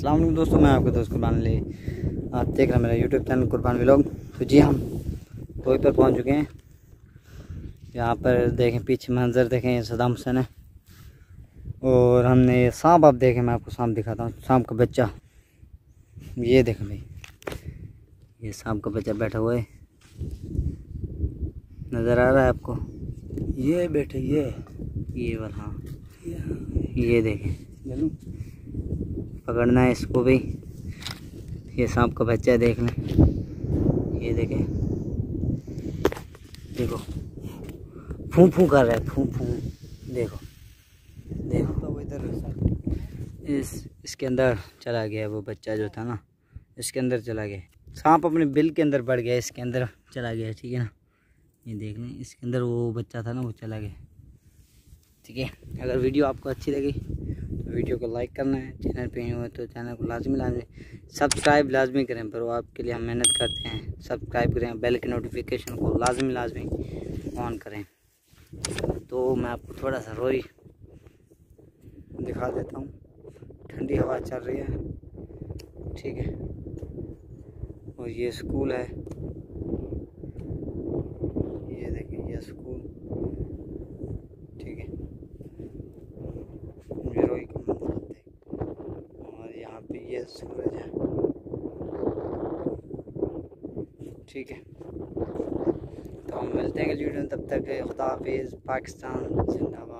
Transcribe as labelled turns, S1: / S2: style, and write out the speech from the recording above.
S1: अस्सलाम वालेकुम दोस्तों, मैं आपका दोस्त कुर्बान अली। आप देख रहे हैं मेरा यूट्यूब चैनल कुर्बान व्लॉग। तो जी हम कोई पर पहुंच चुके हैं। यहाँ पर देखें पीछे मंजर देखें, ये सद्दाम हुसैन है। और हमने ये सांप, आप देखें, मैं आपको सांप दिखाता हूँ। सांप का बच्चा ये देखें भाई, ये सांप का बच्चा बैठा हुआ है, नज़र आ रहा है आपको?
S2: ये बैठे
S1: ये वाला, हाँ ये देखें, पकड़ना है इसको भी। ये सांप का बच्चा है, देख लें, ये देखें, देखो फूं फूं कर रहा है, फूं फूं। देखो देखो तो इधर इसके अंदर चला गया वो बच्चा जो था ना, इसके अंदर चला गया। सांप अपने बिल के अंदर बढ़ गया, इसके अंदर चला गया, ठीक है ना। ये देख लें, इसके अंदर वो बच्चा था ना, वो चला गया, ठीक है। अगर वीडियो आपको अच्छी लगी तो वीडियो को लाइक करना है, चैनल पे हुए तो चैनल को लाजमी सब्सक्राइब लाजमी करें, पर वो आपके लिए हम मेहनत करते हैं। सब्सक्राइब करें, बेल के नोटिफिकेशन को लाजमी ऑन करें। तो मैं आपको थोड़ा सा रोई दिखा देता हूँ। ठंडी हवा चल रही है, ठीक है। और ये स्कूल है, ये देखिए ये स्कूल, ठीक है। रोई का मंदिर, और यहाँ पे ये सूरज है, ठीक है। तो हम मिलते हैं अगली वीडियो में, तब तक खुदा हाफिज़। पाकिस्तान जिंदाबाद।